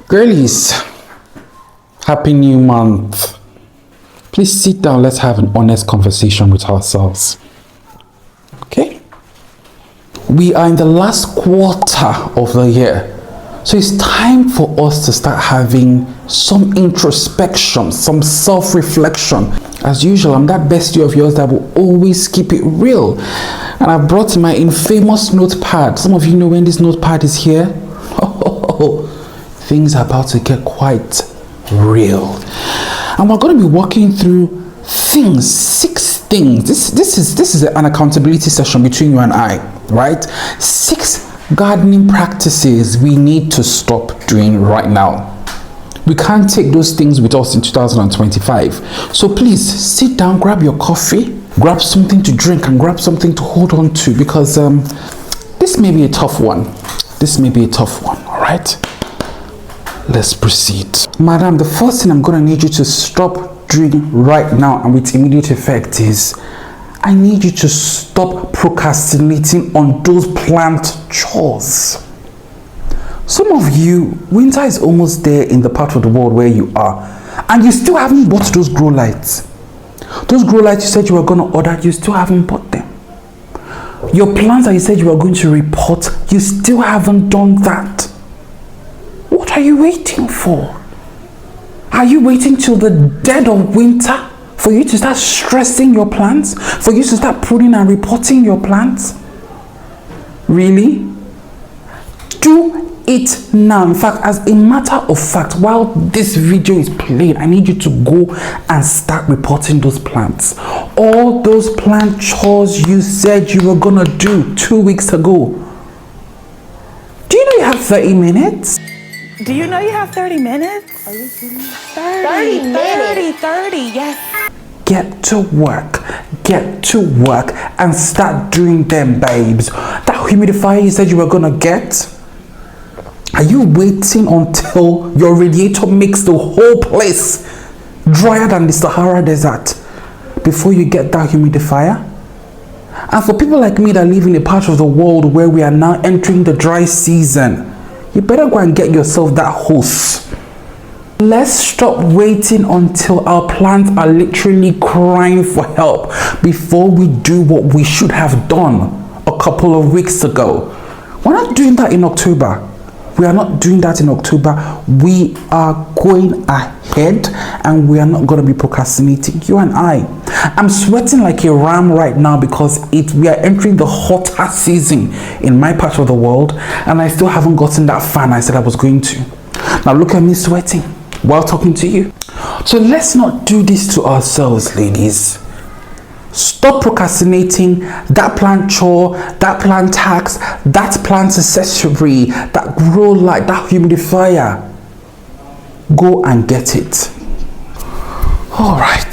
Girlies, happy new month. Please sit down, let's have an honest conversation with ourselves. Okay? We are in the last quarter of the year. So it's time for us to start having some introspection, some self-reflection. As usual, I'm that bestie of yours that will always keep it real. And I've brought my infamous notepad. Some of you know when this notepad is here. Things are about to get quite real. And we're going to be walking through things, 6 things. This is an accountability session between you and I, right? 6 gardening practices we need to stop doing right now. We can't take those things with us in 2025. So please sit down, grab your coffee, grab something to drink, and grab something to hold on to, because this may be a tough one. All right? Let's proceed. Madam, the first thing I'm going to need you to stop doing right now and with immediate effect is I need you to stop procrastinating on those plant chores. Some of you, winter is almost there in the part of the world where you are, and you still haven't bought those grow lights. Those grow lights you said you were going to order, you still haven't bought them. Your plants that you said you were going to repot, you still haven't done that. What are you waiting for? Are you waiting till the dead of winter for you to start stressing your plants? For you to start pruning and repotting your plants? Really? Do it now. In fact, as a matter of fact, while this video is playing, I need you to go and start reporting those plants. All those plant chores you said you were gonna do 2 weeks ago. Do you know you have 30 minutes? Do you know you have 30 minutes? Are you kidding me? 30, yes. Get to work and start doing them, babes. That humidifier you said you were gonna get, are you waiting until your radiator makes the whole place drier than the Sahara Desert before you get that humidifier? And for people like me that live in a part of the world where we are now entering the dry season, you better go and get yourself that hose. Let's stop waiting until our plants are literally crying for help before we do what we should have done a couple of weeks ago. We're not doing that in October. We are not doing that in October. We are going ahead and we are not going to be procrastinating. You and I'm sweating like a ram right now because we are entering the hotter season in my part of the world, and I still haven't gotten that fan I said I was going to. Now look at me sweating while talking to you. So let's not do this to ourselves, ladies. Stop procrastinating that plant chore, that plant tax, that plant accessory, that grow light, that humidifier. Go and get it. All right.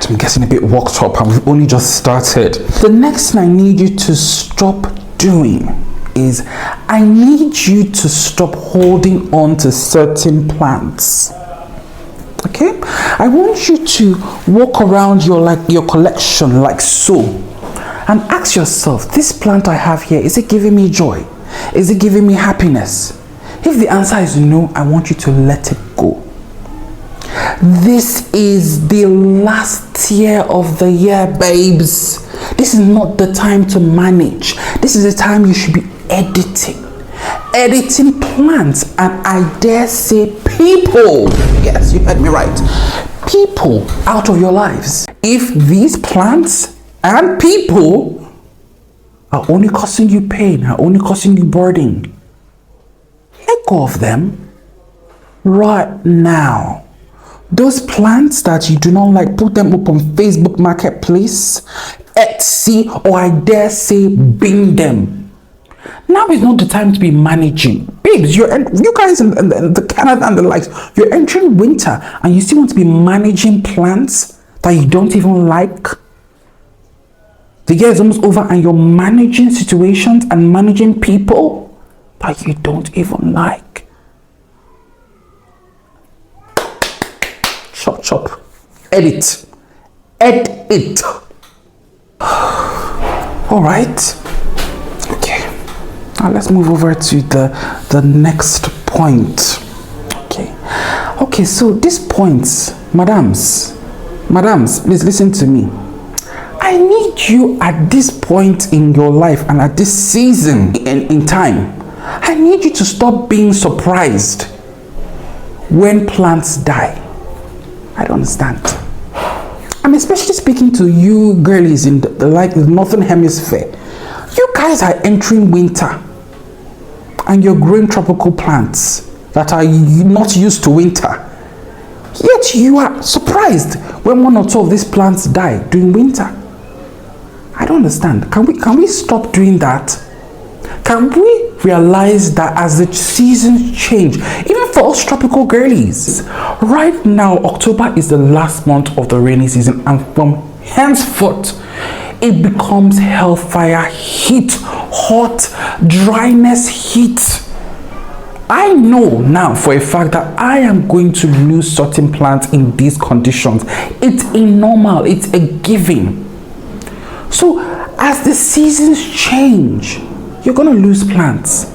I'm getting a bit worked up and we've only just started. The next thing I need you to stop doing is I need you to stop holding on to certain plants. Okay, I want you to walk around your collection like so and ask yourself, this plant I have here, is it giving me joy? Is it giving me happiness? If the answer is no, I want you to let it go. This is the last year of the year, babes. This is not the time to manage. This is the time you should be editing plants, and I dare say people. Yes, you heard me right. People out of your lives. If these plants and people are only causing you pain, are only causing you burden, let go of them right now. Those plants that you do not like, put them up on Facebook Marketplace, Etsy, or I dare say bin them. Now is not the time to be managing. Babes, you guys in the Canada and the likes, you're entering winter and you still want to be managing plants that you don't even like. The year is almost over and you're managing situations and managing people that you don't even like. Chop. Edit. All right. Okay. Now let's move over to the next point. Okay, so this point, madams, please listen to me. I need you at this point in your life and at this season in time. I need you to stop being surprised when plants die. I don't understand. I'm especially speaking to you girlies in the northern hemisphere. You guys are entering winter and you're growing tropical plants that are not used to winter. Yet you are surprised when one or two of these plants die during winter. I don't understand. Can we stop doing that? Can we realize that as the seasons change, even for us tropical girlies, right now October is the last month of the rainy season, and from henceforth it becomes hellfire heat, hot, dryness heat. I know now for a fact that I am going to lose certain plants in these conditions. It's a normal, it's a given. So as the seasons change, you're going to lose plants.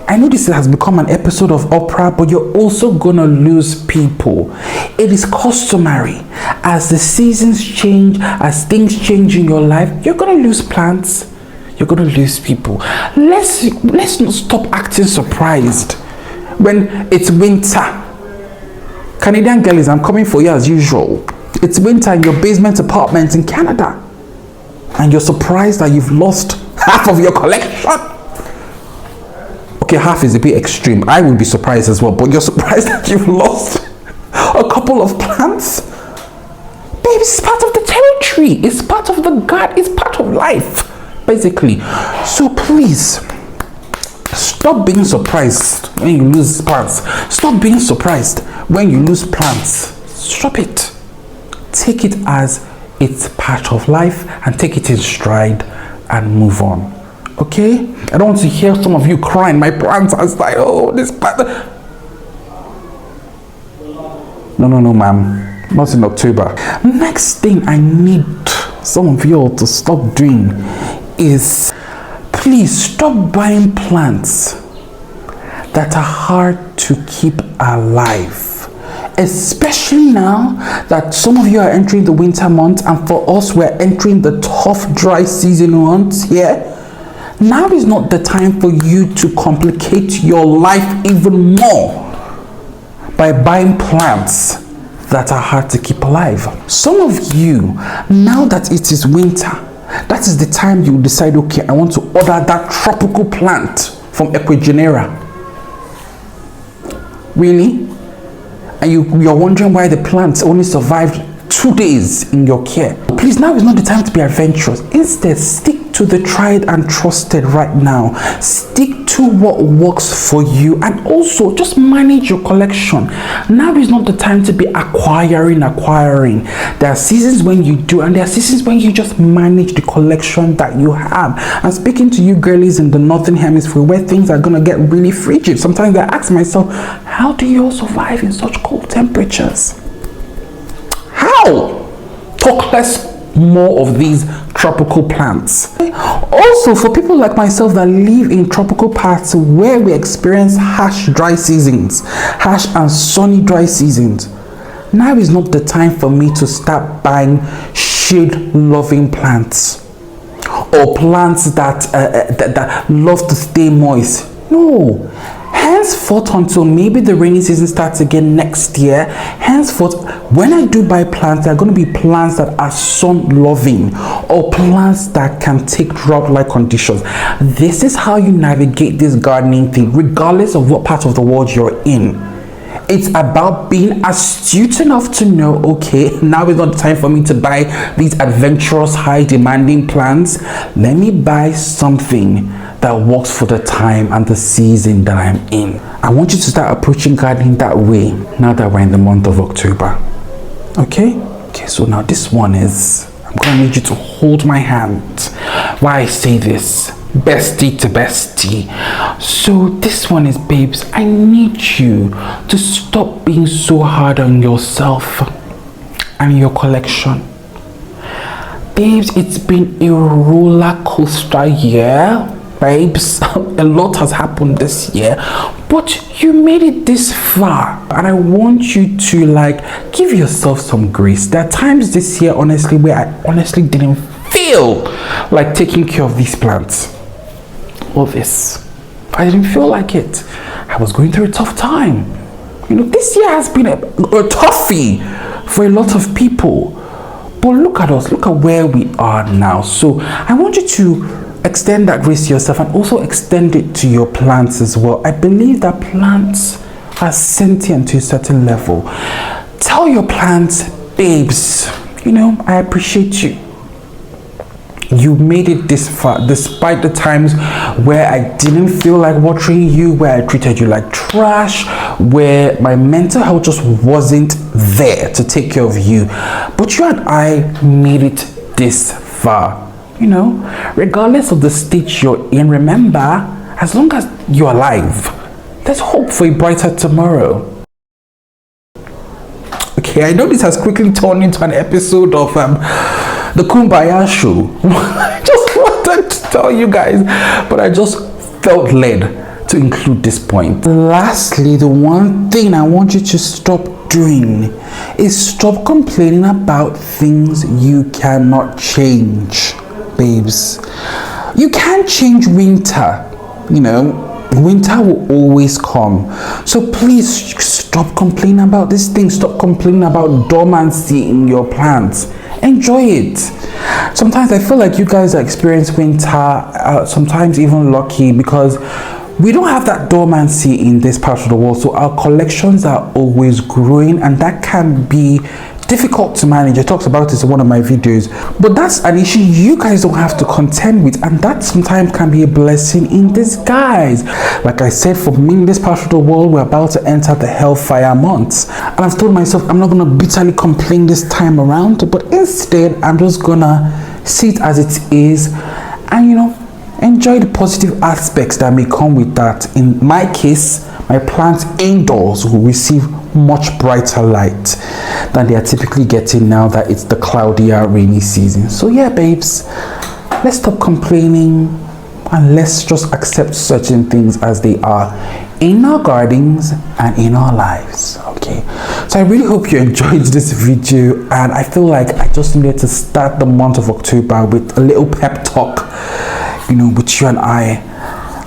I know this has become an episode of Oprah, but you're also going to lose people. It is customary. As the seasons change, as things change in your life, you're going to lose plants. You're going to lose people. Let's not stop acting surprised when it's winter. Canadian girlies, I'm coming for you as usual. It's winter in your basement apartment in Canada, and you're surprised that you've lost half of your collection. Okay, half is a bit extreme. I would be surprised as well, but you're surprised that you've lost a couple of plants. Babe, it's part of the territory. It's part of the garden. It's part of life, basically. So please, stop being surprised when you lose plants. Stop being surprised when you lose plants. Stop it. Take it as it's part of life and take it in stride and move on. Okay? I don't want to hear some of you crying. My plants are like, oh, this plant. No, ma'am. Not in October. Next thing I need some of you all to stop doing is please stop buying plants that are hard to keep alive. Especially now that some of you are entering the winter months, and for us we're entering the tough dry season months here. Now is not the time for you to complicate your life even more by buying plants that are hard to keep alive. Some of you, now that it is winter, that is the time you decide, okay, I want to order that tropical plant from Equigenera. Really? And you're wondering why the plants only survived 2 days in your care. Please, now is not the time to be adventurous. Instead, stick to the tried and trusted right now. Stick to what works for you, and also just manage your collection. Now is not the time to be acquiring. There are seasons when you do, and there are seasons when you just manage the collection that you have. I'm speaking to you girlies in the northern hemisphere where things are gonna get really frigid. Sometimes I ask myself, how do you all survive in such cold temperatures? How? Talk less more of these tropical plants. Also, for people like myself that live in tropical parts where we experience harsh dry seasons, harsh and sunny dry seasons, now is not the time for me to start buying shade-loving plants or plants that love to stay moist. No. Henceforth, until maybe the rainy season starts again next year, henceforth, when I do buy plants, they're going to be plants that are sun-loving or plants that can take drought-like conditions. This is how you navigate this gardening thing, regardless of what part of the world you're in. It's about being astute enough to know, okay, now is not the time for me to buy these adventurous, high-demanding plants. Let me buy something that works for the time and the season that I'm in. I want you to start approaching gardening that way now that we're in the month of October. Okay, so now this one is, I'm going to need you to hold my hand while I say this, bestie to bestie. So this one is, babes, I need you to stop being so hard on yourself and your collection. Babes, it's been a roller coaster year. babes. A lot has happened this year, but you made it this far, and I want you to like give yourself some grace. There are times this year, honestly, where I honestly didn't feel like taking care of these plants or this. I didn't feel like it. I was going through a tough time. You know, this year has been a toughie for a lot of people. But look at us, look at where we are now. So I want you to extend that grace to yourself and also extend it to your plants as well. I believe that plants are sentient to a certain level. Tell your plants, babes, you know, I appreciate you. You made it this far despite the times where I didn't feel like watering you, where I treated you like trash, where my mental health just wasn't there to take care of you. But you and I made it this far. You know, regardless of the stage you're in, remember, as long as you're alive, there's hope for a brighter tomorrow. Okay, I know this has quickly turned into an episode of the Kumbaya show. I just wanted to tell you guys, but I just felt led to include this point. Lastly, the one thing I want you to stop doing is stop complaining about things you cannot change, babes. You can't change winter, you know. Winter will always come. So please stop complaining about this thing. Stop complaining about dormancy in your plants. Enjoy it. Sometimes I feel like you guys are experiencing winter, sometimes even lucky, because we don't have that dormancy in this part of the world. So our collections are always growing, and that can be difficult to manage. I talked about this in one of my videos, but that's an issue you guys don't have to contend with, and that sometimes can be a blessing in disguise. Like I said, for me in this part of the world, we're about to enter the hellfire months, and I've told myself I'm not gonna bitterly complain this time around, but instead I'm just gonna see it as it is, and you know, enjoy the positive aspects that may come with that. In my case, my plants indoors will receive much brighter light than they are typically getting now that it's the cloudier, rainy season. So yeah, babes, let's stop complaining and let's just accept certain things as they are in our gardens and in our lives. Okay, so I really hope you enjoyed this video, and I feel like I just needed to start the month of October with a little pep talk, you know, with you and I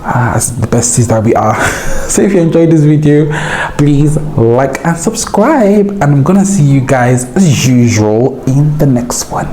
as the besties that we are. So if you enjoyed this video, please like and subscribe, and I'm gonna see you guys as usual in the next one.